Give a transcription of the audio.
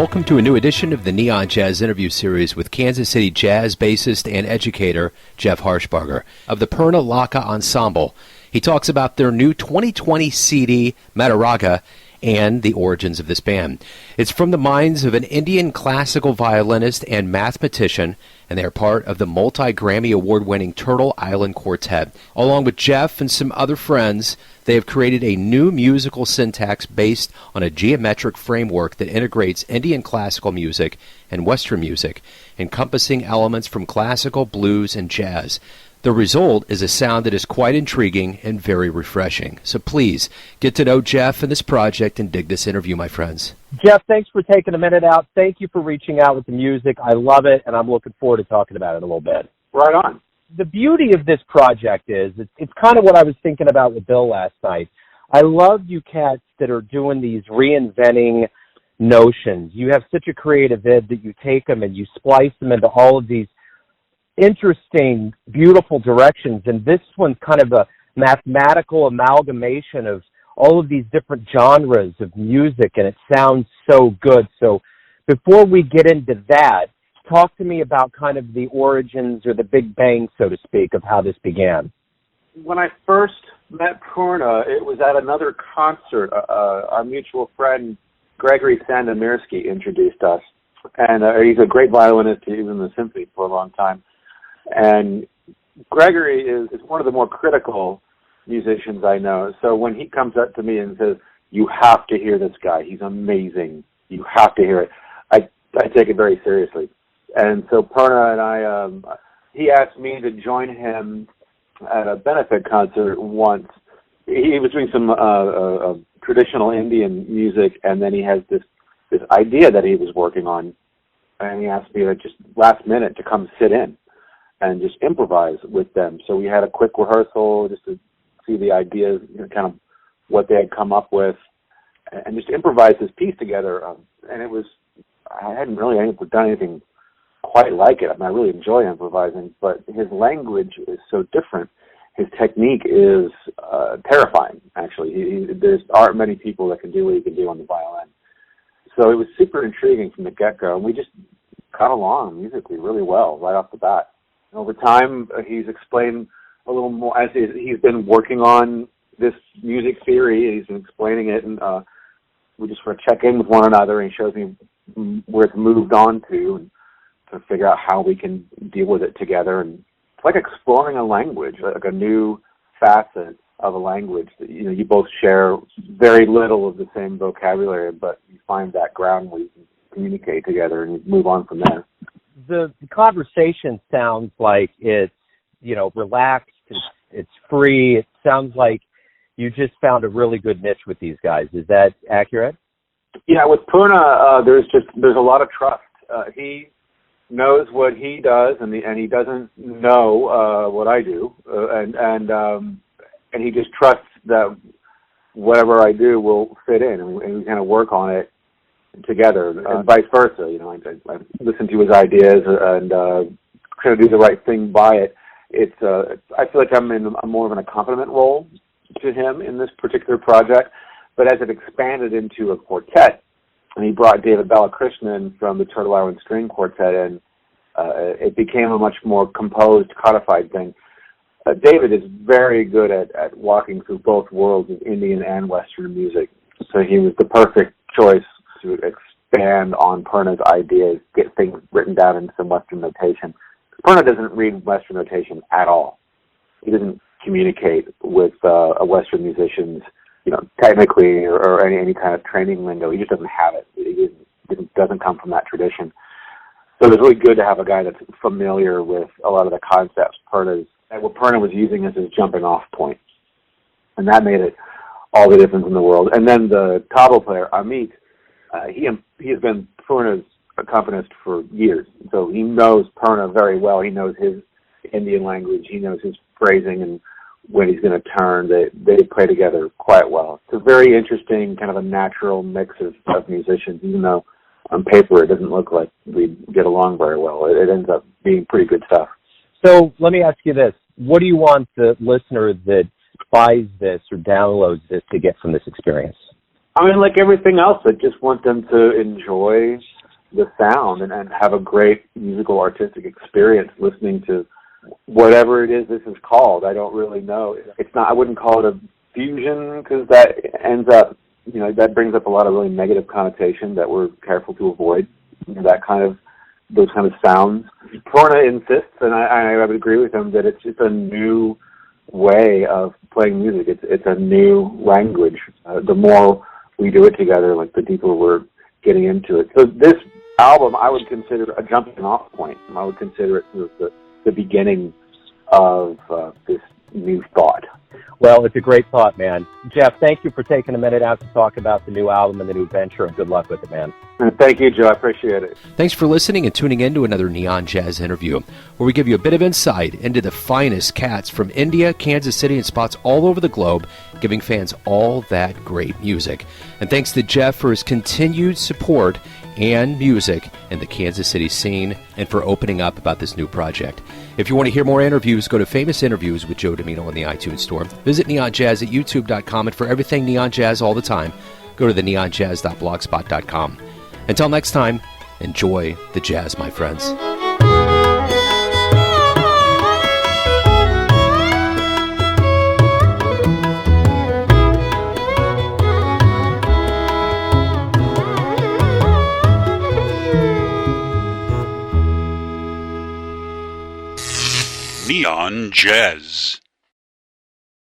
welcome to a new edition of the Neon Jazz interview series with Kansas City jazz bassist and educator Jeff Harshbarger of the Purna Loka Ensemble. He talks about their new 2020 CD Metaraga and the origins of this band. It's from the minds of an Indian classical violinist and mathematician, and they are part of the multi-Grammy award-winning Turtle Island Quartet. Along with Jeff and some other friends, they have created a new musical syntax based on a geometric framework that integrates Indian classical music and Western music, encompassing elements from classical, blues, and jazz. The result is a sound that is quite intriguing and very refreshing. So please, get to know Jeff and this project and dig this interview, my friends. Jeff, thanks for taking a minute out. Thank you for reaching out with the music. I love it, and I'm looking forward to talking about it a little bit. Right on. The beauty of this project is, it's kind of what I was thinking about with Bill last night. I love you cats that are doing these reinventing notions. You have such a creative id that you take them and you splice them into all of these interesting, beautiful directions, and this one's kind of a mathematical amalgamation of all of these different genres of music, and it sounds so good. So before we get into that, talk to me about kind of the origins or the big bang, so to speak, of how this began. When I first met Purna, it was at another concert. Our mutual friend, Gregory Sandemirsky, introduced us, and he's a great violinist. He was in the symphony for a long time. And Gregory is one of the more critical musicians I know. So when he comes up to me and says, "You have to hear this guy. He's amazing. You have to hear it," I take it very seriously. And so Purna and he asked me to join him at a benefit concert once. He was doing some traditional Indian music, and then he has this idea that he was working on, and he asked me just last minute to come sit in and just improvise with them. So we had a quick rehearsal just to see the ideas, kind of what they had come up with, and just improvise this piece together. And I hadn't really done anything quite like it. I mean, I really enjoy improvising, but his language is so different. His technique is terrifying, actually. There aren't many people that can do what he can do on the violin. So it was super intriguing from the get-go, and we just got along musically really well right off the bat. Over time, he's explained a little more, as he's been working on this music theory, he's been explaining it, and we just sort of check in with one another, and he shows me where it's moved on to, and to figure out how we can deal with it together. And it's like exploring a language, like a new facet of a language that, you both share very little of the same vocabulary, but you find that ground where you can communicate together and you move on from there. The conversation sounds like it's, relaxed, it's free. It sounds like you just found a really good niche with these guys. Is that accurate? Yeah, with Purna, there's a lot of trust. He knows what he does, and he doesn't know what I do, and he just trusts that whatever I do will fit in, and we kind of work on it together, and vice versa. I listen to his ideas and try to do the right thing by it. I feel like I'm in more of an accompaniment role to him in this particular project, but as it expanded into a quartet, and he brought David Balakrishnan from the Turtle Island String Quartet, and it became a much more composed, codified thing. David is very good at walking through both worlds of Indian and Western music, so he was the perfect choice to expand on Purna's ideas, get things written down in some Western notation. Purna doesn't read Western notation at all. He doesn't communicate with a Western musicians, technically or any kind of training lingo. He just doesn't have it. He doesn't come from that tradition. So it was really good to have a guy that's familiar with a lot of the concepts what Purna was using as his jumping off point. And that made it all the difference in the world. And then the tabla player, Amit, he has been Purna's accompanist for years. So he knows Purna very well. He knows his Indian language. He knows his phrasing and when he's going to turn. They play together quite well. It's a very interesting, kind of a natural mix of musicians, even though on paper it doesn't look like we get along very well. It ends up being pretty good stuff. So let me ask you this. What do you want the listener that buys this or downloads this to get from this experience? I mean, like everything else, I just want them to enjoy the sound and have a great musical artistic experience listening to whatever it is this is called. I don't really know. It's not. I wouldn't call it a fusion because that ends up, that brings up a lot of really negative connotation that we're careful to avoid. Those kind of sounds. Purna insists, and I would agree with him, that it's just a new way of playing music. It's a new language. The more we do it together, like the deeper we're getting into it. So this album, I would consider a jumping off point. I would consider it sort of the beginning of this new thought. Well, it's a great thought, man. Jeff, thank you for taking a minute out to talk about the new album and the new venture, and good luck with it, man. Thank you, Joe. I appreciate it. Thanks for listening and tuning in to another Neon Jazz interview, where we give you a bit of insight into the finest cats from India, Kansas City, and spots all over the globe, giving fans all that great music. And thanks to Jeff for his continued support and music in the Kansas City scene, and for opening up about this new project. If you want to hear more interviews, go to Famous Interviews with Joe Domino in the iTunes Store. Visit neonjazz at youtube.com, and for everything Neon Jazz all the time, go to the neonjazz.blogspot.com. Until next time, enjoy the jazz, my friends. Neon Jazz.